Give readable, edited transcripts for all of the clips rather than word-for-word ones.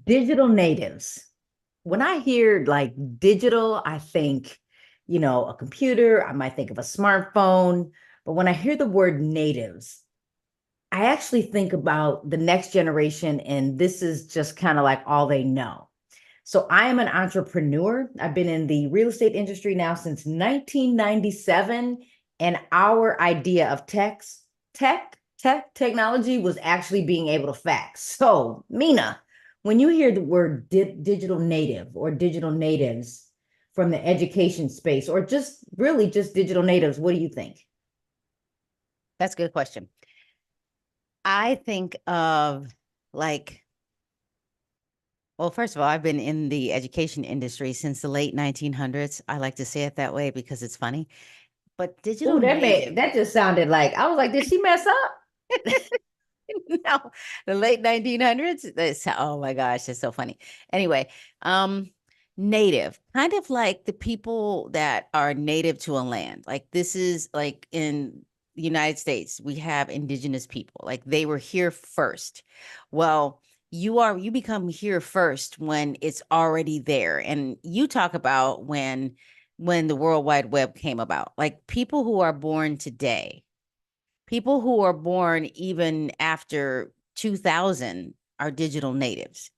Digital natives. When I hear like digital, I think, a computer, I might think of a smartphone. But when I hear the word natives, I actually think about the next generation, and this is just kind of like all they know. So I am an entrepreneur. I've been in the real estate industry now since 1997, and our idea of technology was actually being able to fax. So, Mina, when you hear the word digital native or digital natives from the education space, or just really just digital natives, what do you think? That's a good question. I think of like, well, first of all, I've been in the education industry since the late 1900s. I like to say it that way because it's funny. But digital Oh, native, that just sounded like I was like, did she mess up? no, the late 1900s. Oh my gosh, it's so funny. Anyway, um, native, kind of like the people that are native to a land. Like this is like in the United States, we have indigenous people. Like they were here first. Well, you become here first when it's already there. And you talk about when the World Wide Web came about. Like people who are born today, people who are born even after 2000 are digital natives,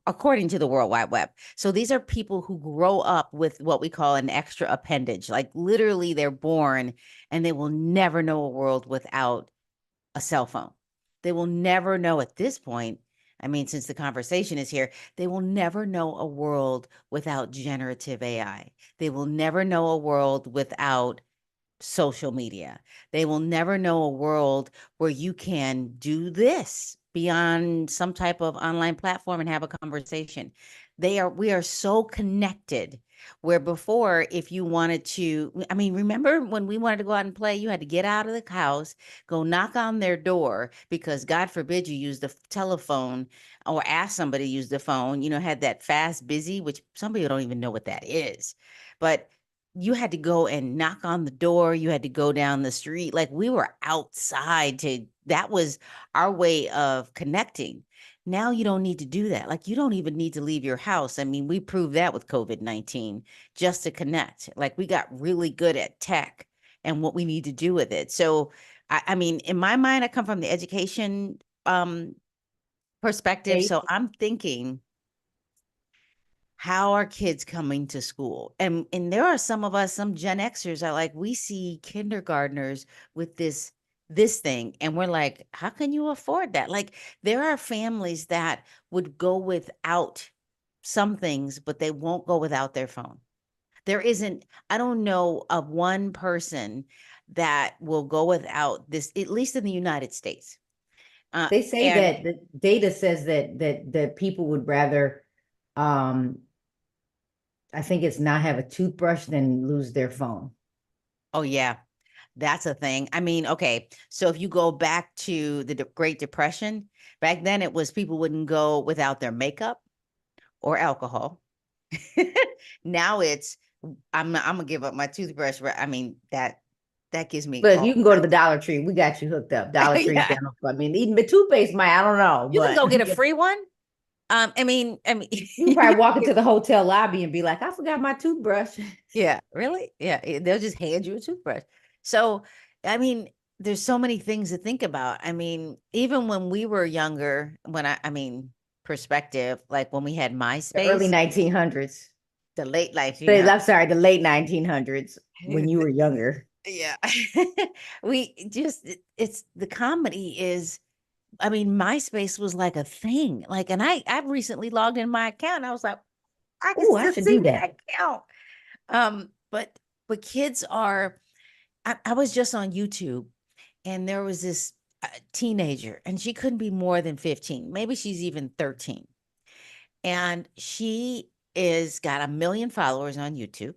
according to the World Wide Web. So these are people who grow up with what we call an extra appendage. Like literally, they're born and they will never know a world without a cell phone. They will never know at this point. I mean, since the conversation is here, they will never know a world without generative AI. They will never know a world without social media. They will never know a world where you can do this beyond some type of online platform and have a conversation. We are so connected. Where before, if you wanted to, I mean, remember when we wanted to go out and play, you had to get out of the house, go knock on their door because God forbid you use the telephone or ask somebody to use the phone, had that fast busy, which some people don't even know what that is. But you had to go and knock on the door. You had to go down the street. Like we were outside that was our way of connecting. Now you don't need to do that. Like you don't even need to leave your house. I mean, we proved that with COVID-19 just to connect. Like we got really good at tech and what we need to do with it. So, I mean, in my mind, I come from the education perspective. Hey, So I'm thinking, how are kids coming to school? And there are some of us, some Gen Xers are like, we see kindergartners with this thing, and we're like, how can you afford that? Like there are families that would go without some things, but they won't go without their phone. There isn't, I don't know of one person that will go without this, at least in the United States. Uh, they say and that the data says that people would rather um I think it's not have a toothbrush than lose their phone. oh yeah, that's a thing. I mean, okay, so if you go back to the Great Depression, back then it was people wouldn't go without their makeup or alcohol. Now it's I'm gonna give up my toothbrush. I mean that gives me But you all can go to the kinds Dollar Tree. We got you hooked up. of Dollar Tree's yeah. down. I mean, even the toothpaste might, I don't know, You can but go get a free one. I mean, you you probably can walk get into the hotel lobby and be like, I forgot my toothbrush. yeah, really? Yeah, they'll just hand you a toothbrush. So, I mean, there's so many things to think about. I mean, even when we were younger, I mean, perspective, like when we had The early MySpace, 1900s. the late life, I'm sorry, the late 1900s when you were younger. yeah, we just, it's the comedy is, I mean, MySpace was like a thing. Like, and I've recently logged in my account. And I was like, I can Oh, I still should see do that. my account. But kids are, I was just on YouTube and there was this teenager and she couldn't be more than 15. Maybe she's even 13. And she is got 1 million followers on YouTube.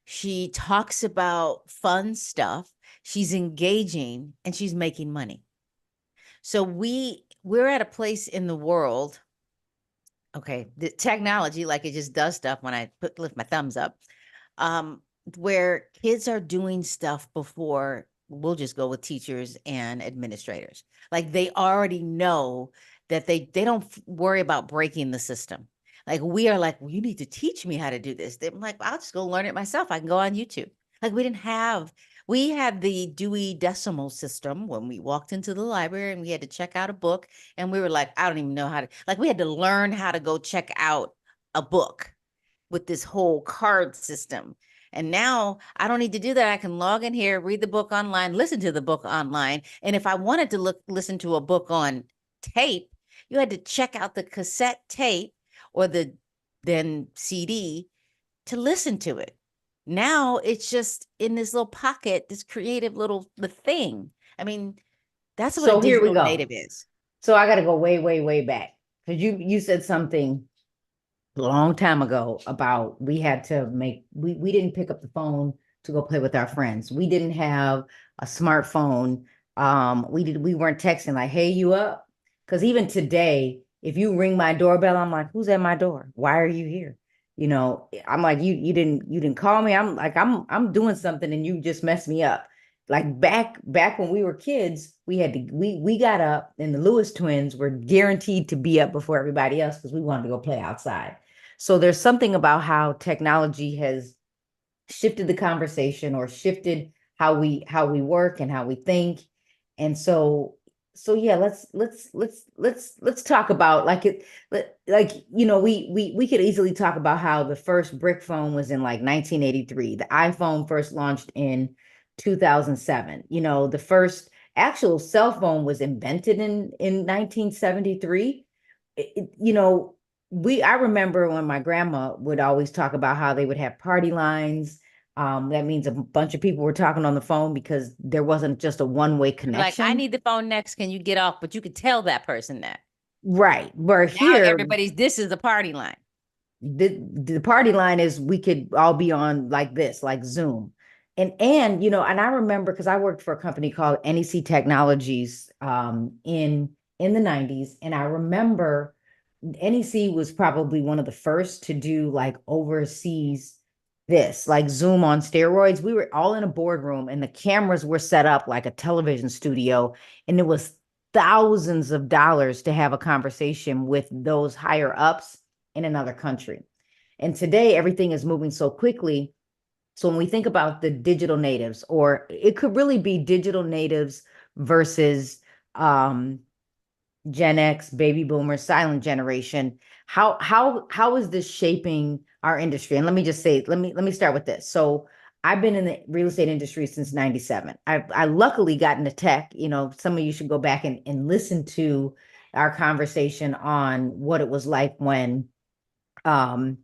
She talks about fun stuff. She's engaging and she's making money. So we're at a place in the world, okay, the technology, like it just does stuff when I lift my thumbs up, um, where kids are doing stuff before we'll just go with teachers and administrators. Like they already know that they don't worry about breaking the system. Like we are like, well, you need to teach me how to do this. I'm like, I'll just go learn it myself. I can go on YouTube. Like we had the Dewey Decimal System when we walked into the library and we had to check out a book. And we were like, I don't even know how to, like, we had to learn how to go check out a book with this whole card system. And now I don't need to do that. I can log in here, read the book online, listen to the book online. And if I wanted to listen to a book on tape, you had to check out the cassette tape or the then CD to listen to it. Now it's just in this little pocket, this creative little the thing. I mean, that's what a So here we digital go. native is. So I got to go way, way, way back because you said something a long time ago about we had to make we didn't pick up the phone to go play with our friends. We didn't have a smartphone. We weren't texting like, hey, you up? Because even today, if you ring my doorbell, I'm like, who's at my door? Why are you here? I'm like, you didn't call me. I'm like, I'm doing something and you just messed me up. Like back when we were kids, we got up and the Lewis twins were guaranteed to be up before everybody else because we wanted to go play outside. So there's something about how technology has shifted the conversation or shifted how we work and how we think. And so yeah, let's talk about like it like we could easily talk about how the first brick phone was in like 1983. The iPhone first launched in 2007. The first actual cell phone was invented in 1973. You know, I remember when my grandma would always talk about how they would have party lines. That means a bunch of people were talking on the phone because there wasn't just a one-way Like, I connection. need the phone next. Can you get off? But you could tell that person that. Right. But Now here, this is the party line. the party line is we could all be on like this, like Zoom. And I remember because I worked for a company called NEC Technologies in the 90s. And I remember NEC was probably one of the first to do like overseas this, like Zoom on steroids. We were all in a boardroom and the cameras were set up like a television studio, and it was thousands of dollars to have a conversation with those higher ups in another country. And today everything is moving so quickly. So when we think about the digital natives, or it could really be digital natives versus um Gen X, baby boomers, silent generation. How is this shaping our industry? And let me just say, let me start with this. So I've been in the real estate industry since 97. I luckily got into tech. Some of you should go back and listen to our conversation on what it was like when um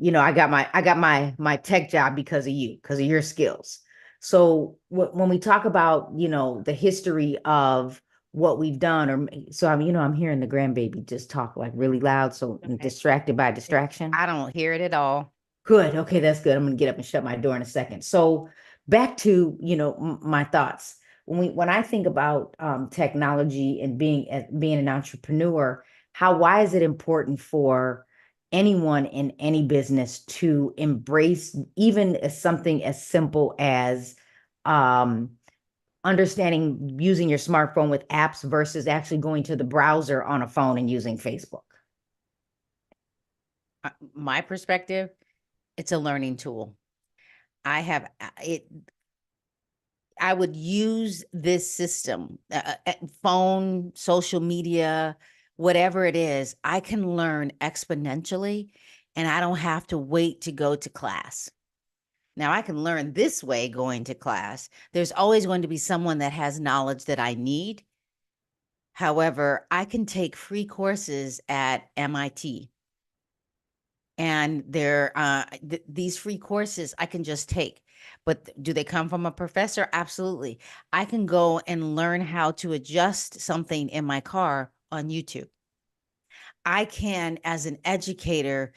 I got my tech job because of you, because of your skills. So when we talk about the history of what we've done, or so I'm hearing the grandbaby just talk like really loud, so I'm Okay. distracted by distraction. I don't hear it at all. Good. Okay, that's good. I'm gonna get up and shut my door in a second. So back to, my thoughts. When I think about technology and being an entrepreneur, why is it important for anyone in any business to embrace even as something as simple as um understanding using your smartphone with apps versus actually going to the browser on a phone and using Facebook? My perspective, it's a learning tool. I have it. I would use this system, phone, social media, whatever it is. I can learn exponentially, and I don't have to wait to go to class. Now, I can learn this way going to class. There's always going to be someone that has knowledge that I need. However, I can take free courses at MIT, and these free courses I can just take. But do they come from a professor? Absolutely. I can go and learn how to adjust something in my car on YouTube. I can, as an educator,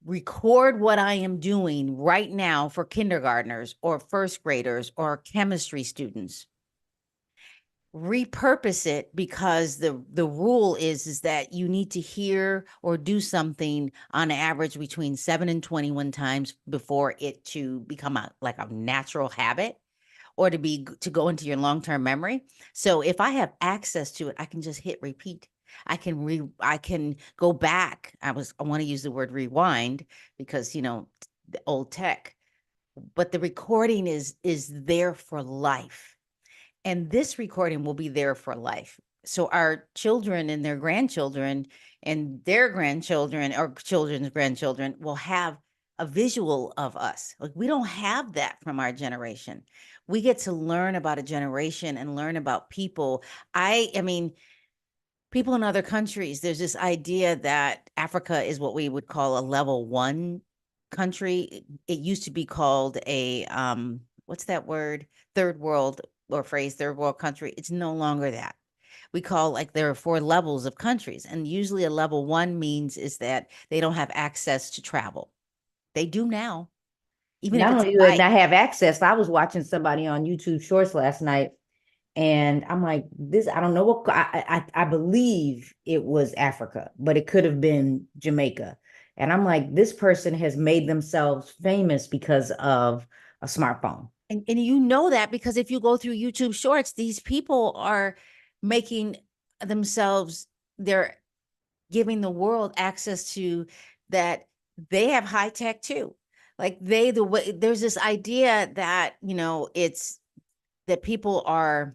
record what I am doing right now for kindergartners or first graders or chemistry students, repurpose it, because the rule is that you need to hear or do something on average between 7 and 21 times before it to become like a natural habit, or to go into your long-term memory. So if I have access to it, I can just hit repeat I can go back. I want to use the word rewind because, the old tech, but the recording is there for life. And this recording will be there for life. So our children and their grandchildren and their grandchildren or children's grandchildren will have a visual of us. Like we don't have that from our generation. We get to learn about a generation and learn about people. I mean, people in other countries, there's this idea that Africa is what we would call a level one country. It used to be called a what's that word? Third world or phrase, third world country. It's no longer that. We call like there are four levels of countries, and usually a level one means is that they don't have access to travel. They do now, even if Not it's a only do I bike. not have access, I was watching somebody on YouTube Shorts last night, and I'm like, this, I don't know what, I believe it was Africa, but it could have been Jamaica. And I'm like, this person has made themselves famous because of a smartphone. And you know that because if you go through YouTube Shorts, these people are making themselves, they're giving the world access to that. They have high tech too. Like the way there's this idea that, it's that people are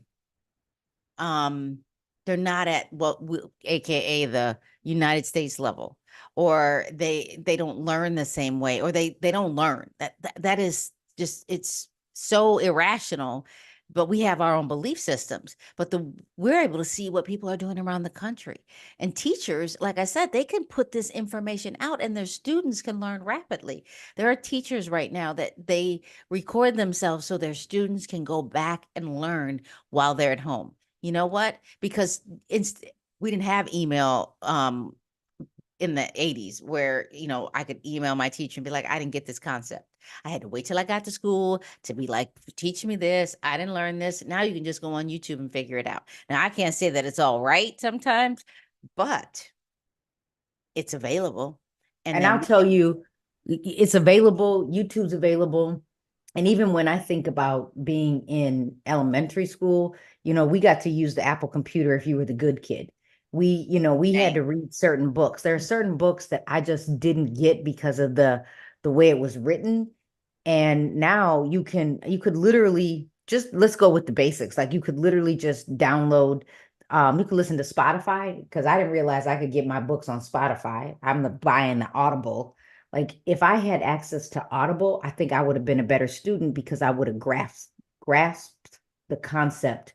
um they're not at what aka the United States level, or they don't learn the same way, or they don't learn. That is just, it's so irrational. But we have our own belief systems, but we're able to see what people are doing around the country. And teachers, like I said, they can put this information out and their students can learn rapidly. There are teachers right now that they record themselves so their students can go back and learn while they're at home. You know what? Because we didn't have email in the 80s where, I could email my teacher and be like, I didn't get this concept. I had to wait till I got to school to be like, teach me this. I didn't learn this. Now you can just go on YouTube and figure it out. Now I can't say that it's all right sometimes, but it's available. And And then I'll we tell can, you, it's available, YouTube's available. And even when I think about being in elementary school, we got to use the Apple computer if you were the good kid. We had same. to read certain books. There are certain books that I just didn't get because of the way it was written. And now you could literally just, let's go with the basics. Like you could literally just download, you could listen to Spotify, because I didn't realize I could get my books on Spotify. I'm buying the Audible. Like if I had access to Audible, I think I would have been a better student because I would have grasped the concept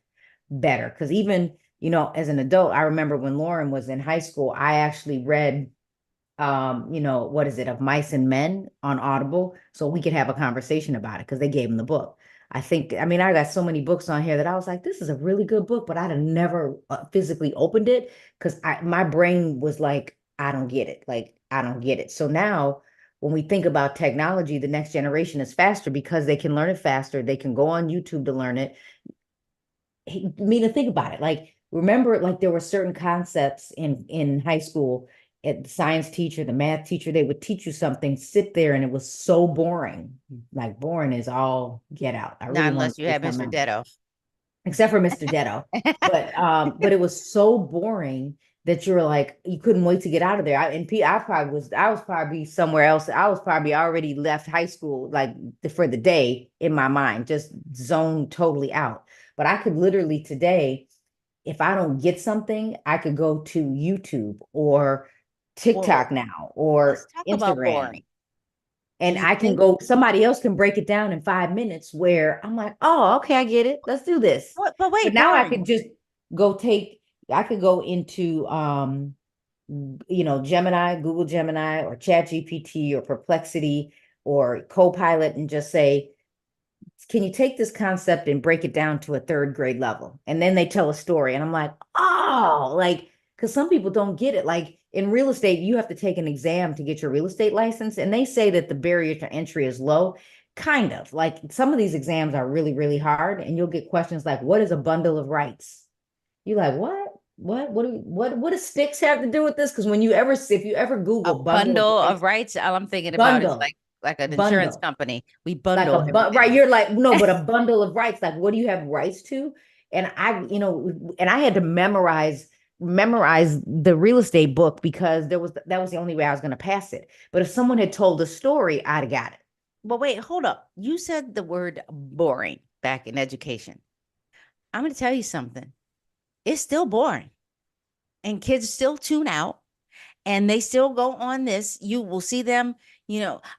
better. Because even, as an adult, I remember when Lauren was in high school, I actually read, what is it, Of Mice and Men on Audible, so we could have a conversation about it because they gave him the book. I mean, I got so many books on here that I was like, this is a really good book, but I'd have never physically opened it because my brain was like, I don't get it. Like, I don't get it. So now when we think about technology, the next generation is faster because they can learn it faster. They can go on YouTube to learn it. Mina, think about it. Like, remember, like there were certain concepts in high school. The science teacher, the math teacher, they would teach you something, sit there, and it was so boring. Like boring is all get out. I really Not wanted unless to you say have something Mr. else, Deado. except for Mr. Detto. But it was so boring that you were like, you couldn't wait to get out of there. I was probably somewhere else. I was probably already left high school like for the day in my mind, just zoned totally out. But I could literally today, if I don't get something, I could go to YouTube or Well, TikTok now let's or talk about Instagram, boring. Do and you I can think, go, somebody else can break it down in 5 minutes where I'm like, oh, okay, I get it. Let's do this. what, but But wait, now I boring. could just go take, I could go into Gemini, Google Gemini or Chat GPT or Perplexity or Copilot and just say, can you take this concept and break it down to a third grade level? And then they tell a story. And I'm like, oh, like, because some people don't get it. Like in real estate, you have to take an exam to get your real estate license. And they say that the barrier to entry is low. Kind of like some of these exams are really, really hard. And you'll get questions like, what is a bundle of rights? You're like, what? What does sticks have to do with this? Because if you ever A Google bundle of bundle of rights, rights, all I'm thinking about is bundle, like an insurance bundle, company. We like bundle right, everything. you're like, no, but a bundle of rights, like what do you have rights to? And I had to memorize memorize the real estate book because that was the only way I was going to pass it. But if someone had told a story, I'd have got it. But wait, hold up. You said the word boring back in education. I'm going to tell you something. It's still boring, and kids still tune out, and they still go on this. You will see them.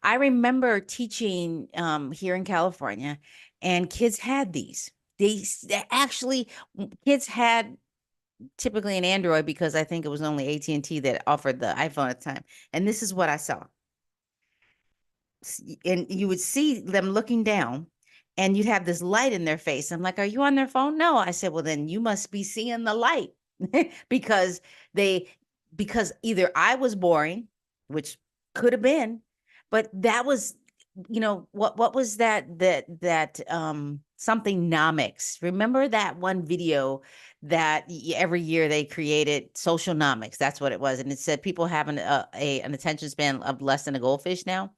I remember teaching here in California, and kids had these. They actually kids had typically an Android because I think it was only AT&T that offered the iPhone at the time. And this is what I saw. And you would see them looking down and you'd have this light in their face. I'm like, are you on their phone? No. I said, well, then you must be seeing the light because they, because either I was boring, which could have been, but that was, what was that something nomics. Remember that one video that every year they created social nomics? That's what it was. And it said people having an attention span of less than a goldfish now.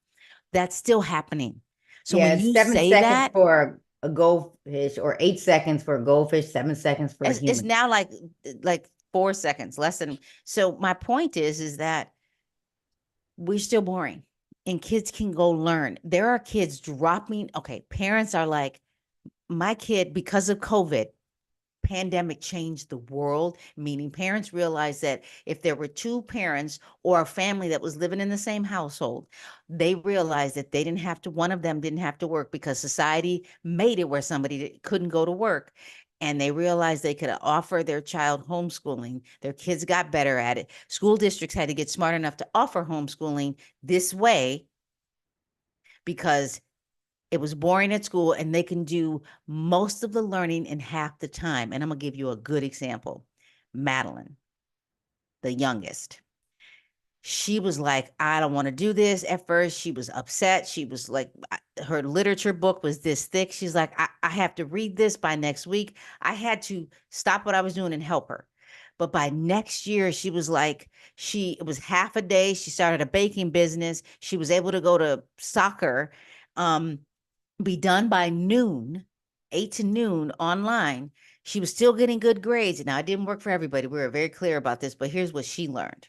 That's still happening. So Yeah, when it's you 7 seconds say that, for a goldfish, or 8 seconds for a goldfish, 7 seconds for a it's human. now like 4 seconds less than. So my point is that we're still boring and kids can go learn. There are kids dropping. Okay, parents are like, my kid, because of COVID, pandemic changed the world, meaning parents realized that if there were two parents or a family that was living in the same household, they realized that they didn't have to, one of them didn't have to work because society made it where somebody couldn't go to work. And they realized they could offer their child homeschooling. Their kids got better at it. School districts had to get smart enough to offer homeschooling this way because it was boring at school and they can do most of the learning in half the time. And I'm going to give you a good example. Madeline, the youngest, she was like, I don't want to do this. At first, she was upset. She was like, her literature book was this thick. She's like, I have to read this by next week. I had to stop what I was doing and help her. But by next year, she was like, it was half a day. She started a baking business. She was able to go to soccer. Be done by noon, 8 to noon online. She was still getting good grades. Now, it didn't work for everybody. We were very clear about this, but here's what she learned.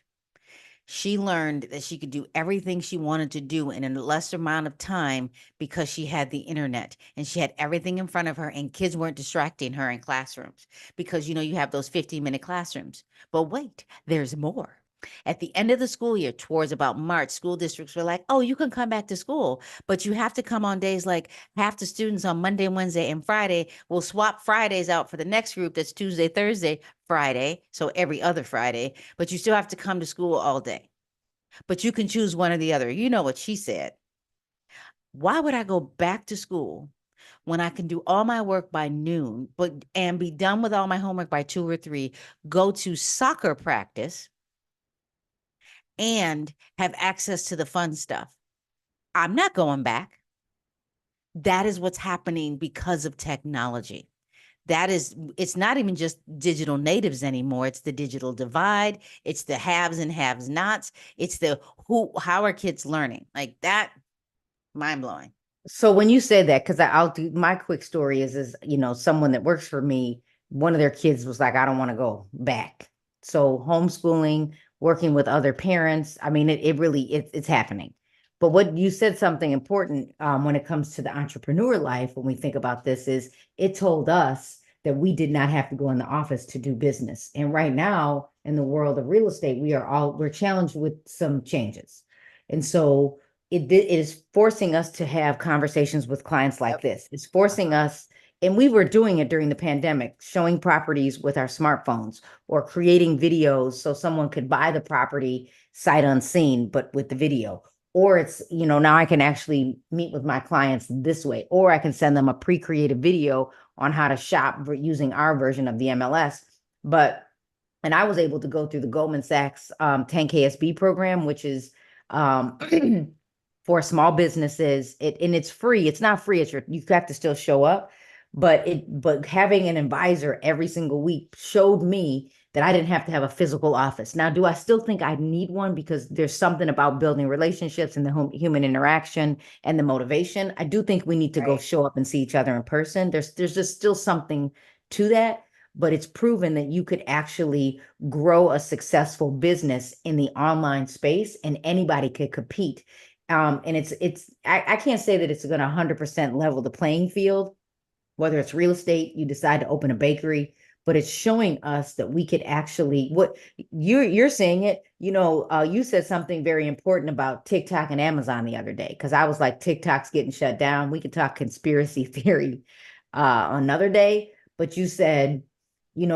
She learned that she could do everything she wanted to do in a less amount of time because she had the internet and she had everything in front of her and kids weren't distracting her in classrooms because you have those 15-minute classrooms. But wait, there's more. At the end of the school year, towards about March, school districts were like, oh, you can come back to school, but you have to come on days like half the students on Monday, Wednesday, and Friday. We'll swap Fridays out for the next group that's Tuesday, Thursday, Friday. So every other Friday, but you still have to come to school all day. But you can choose one or the other. You know what she said. Why would I go back to school when I can do all my work by noon, and be done with all my homework by 2 or 3, go to soccer practice and have access to the fun stuff? I'm not going back. That is what's happening because of technology. It's not even just digital natives anymore. It's the digital divide. It's the haves and haves nots. It's how are kids learning? Like that, mind blowing. So when you say that, because I'll do my quick story is someone that works for me, one of their kids was like, I don't want to go back. So homeschooling, working with other parents, I mean, it really it's happening. But what you said something important when it comes to the entrepreneur life, when we think about this, is it told us that we did not have to go in the office to do business. And right now, in the world of real estate, we're challenged with some changes. And so it is forcing us to have conversations with clients like Yep. this. It's forcing us, and we were doing it during the pandemic, showing properties with our smartphones or creating videos so someone could buy the property sight unseen, but with the video. Or it's, now I can actually meet with my clients this way, or I can send them a pre-created video on how to shop using our version of the MLS. And I was able to go through the Goldman Sachs 10KSB program, which is um, for small businesses. And it's free. It's not free. You have to still show up, but having an advisor every single week showed me that I didn't have to have a physical office. Now, do I still think I need one because there's something about building relationships and the human interaction and the motivation? I do think we need to go Right. show up and see each other in person. There's just still something to that. but it's proven that you could actually grow a successful business in the online space and anybody could compete. And I can't say that it's going to 100% level the playing field, whether it's real estate, you decide to open a bakery, but it's showing us that we could actually what you're saying it. You said something very important about TikTok and Amazon the other day because I was like, TikTok's getting shut down. We could talk conspiracy theory another day, but you said,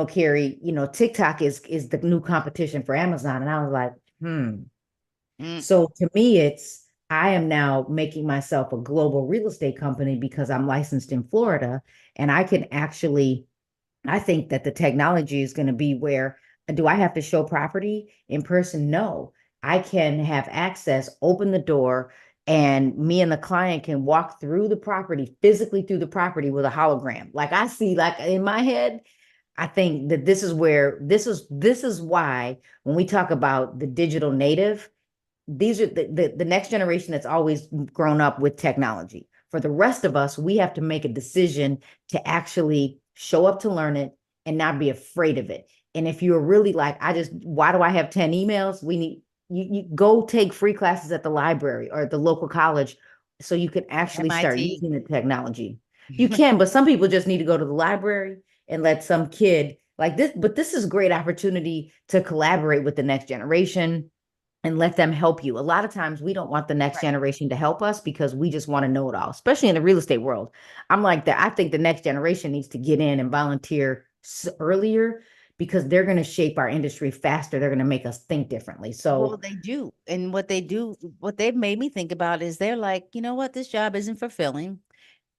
Carrie, TikTok is the new competition for Amazon, and I was like, hmm. Mm, So to me, I am now making myself a global real estate company because I'm licensed in Florida and I can actually, I think that the technology is going to be where do I have to show property in person? No, I can have access, open the door, and me and the client can walk through the property, physically through the property with a hologram. Like I see, like in my head, I think that this is why when we talk about the digital native, these are the next generation that's always grown up with technology. For the rest of us, we have to make a decision to actually show up to learn it and not be afraid of it. And if you're really like, why do I have 10 emails? You go take free classes at the library or at the local college so you can actually start MIT. using the technology. You can, but some people just need to go to the library and let some kid like this. But this is a great opportunity to collaborate with the next generation and let them help you. A lot of times we don't want the next Right. generation to help us because we just want to know it all, especially in the real estate world. I'm like that. I think the next generation needs to get in and volunteer earlier because they're going to shape our industry faster. They're going to make us think differently. Well, So, they do. And what they do, what they've made me think about is they're like, you know what, this job isn't fulfilling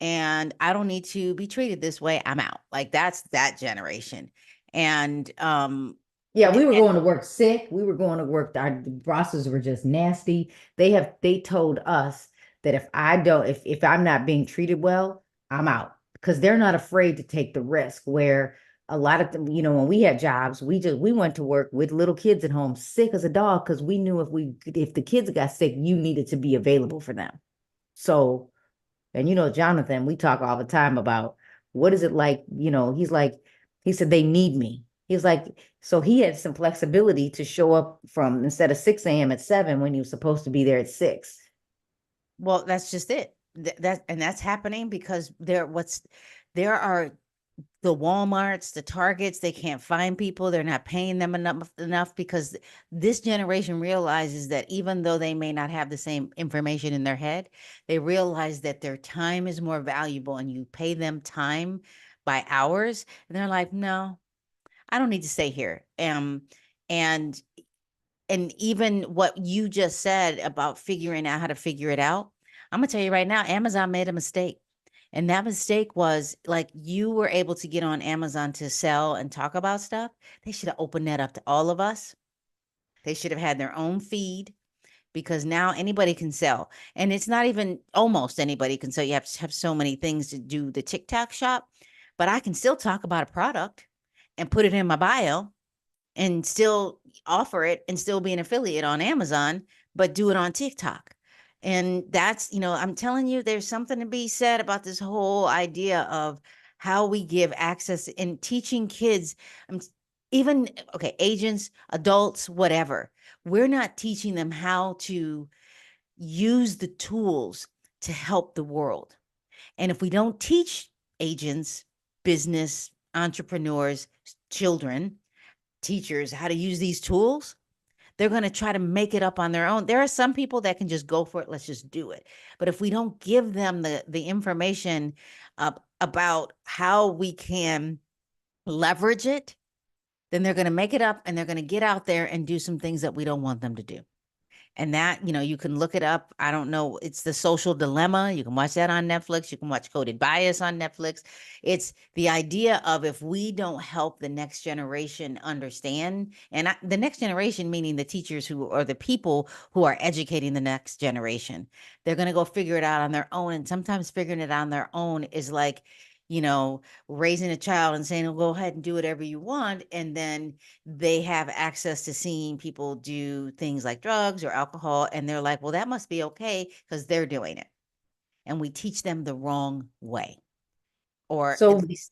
and I don't need to be treated this way. I'm out. Like that's that generation. And yeah, we th- were going to work sick. We were going to work. Our bosses were just nasty. They told us that if I'm not being treated well, I'm out because they're not afraid to take the risk. Where a lot of them, when we had jobs, we went to work with little kids at home, sick as a dog, because we knew if the kids got sick, you needed to be available for them. So and Jonathan, we talk all the time about what is it like, he's like, he said, they need me. He's like, so he had some flexibility to show up from instead of 6 a.m. at 7 when he was supposed to be there at 6. well, that's just it. That's happening because there are the Walmarts, the Targets, they can't find people. They're not paying them enough because this generation realizes that even though they may not have the same information in their head, they realize that their time is more valuable and you pay them time by hours. And they're like, no, I don't need to stay here. And even what you just said about figuring out how to figure it out, I'm gonna tell you right now, Amazon made a mistake. And that mistake was like you were able to get on Amazon to sell and talk about stuff. They should have opened that up to all of us. They should have had their own feed because now anybody can sell. And it's not even almost anybody can sell. You have to have so many things to do the TikTok shop, but I can still talk about a product and put it in my bio and still offer it and still be an affiliate on Amazon, but do it on TikTok. And that's, I'm telling you, there's something to be said about this whole idea of how we give access and teaching kids, um, even, okay, agents, adults, whatever. We're not teaching them how to use the tools to help the world. And if we don't teach agents, business, entrepreneurs, children, teachers how to use these tools, they're going to try to make it up on their own. There are some people that can just go for it. Let's just do it. But if we don't give them the information about how we can leverage it, then they're going to make it up and they're going to get out there and do some things that we don't want them to do. And that, you can look it up. I don't know. It's The Social Dilemma. You can watch that on Netflix. You can watch Coded Bias on Netflix. It's the idea of if we don't help the next generation understand, and the next generation, meaning the teachers who or the people who are educating the next generation, they're going to go figure it out on their own. And sometimes figuring it out on their own is like, raising a child and saying, well, go ahead and do whatever you want. And then they have access to seeing people do things like drugs or alcohol. And they're like, well, that must be okay because they're doing it. And we teach them the wrong way, or at So least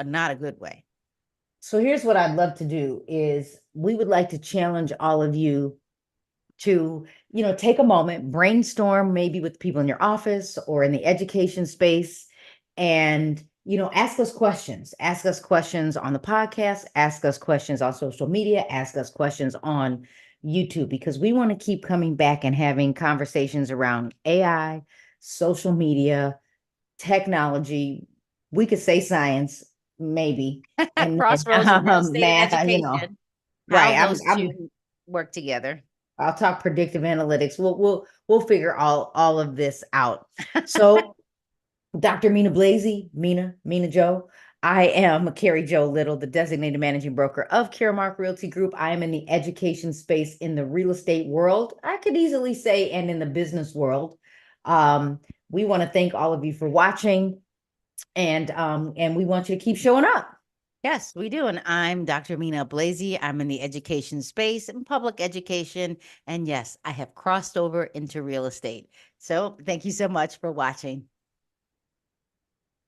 not a good way. So here's what I'd love to do is we would like to challenge all of you to, take a moment, brainstorm maybe with people in your office or in the education space and, ask us questions. Ask us questions on the podcast, ask us questions on social media, ask us questions on YouTube because we want to keep coming back and having conversations around AI, social media, technology. We could say science, maybe, and then Crossroads of real estate and math, education, how right. those I'm two work together. I'll talk predictive analytics. We'll figure all of this out. So, Dr. Mina Blazy, Mina Joe. I am Carrie Joe Little, the designated managing broker of Caremark Realty Group. I am in the education space in the real estate world. I could easily say, and in the business world. Um, we want to thank all of you for watching, and we want you to keep showing up. Yes, we do. And I'm Dr. Mina Blazy. I'm in the education space and public education. And yes, I have crossed over into real estate. So thank you so much for watching.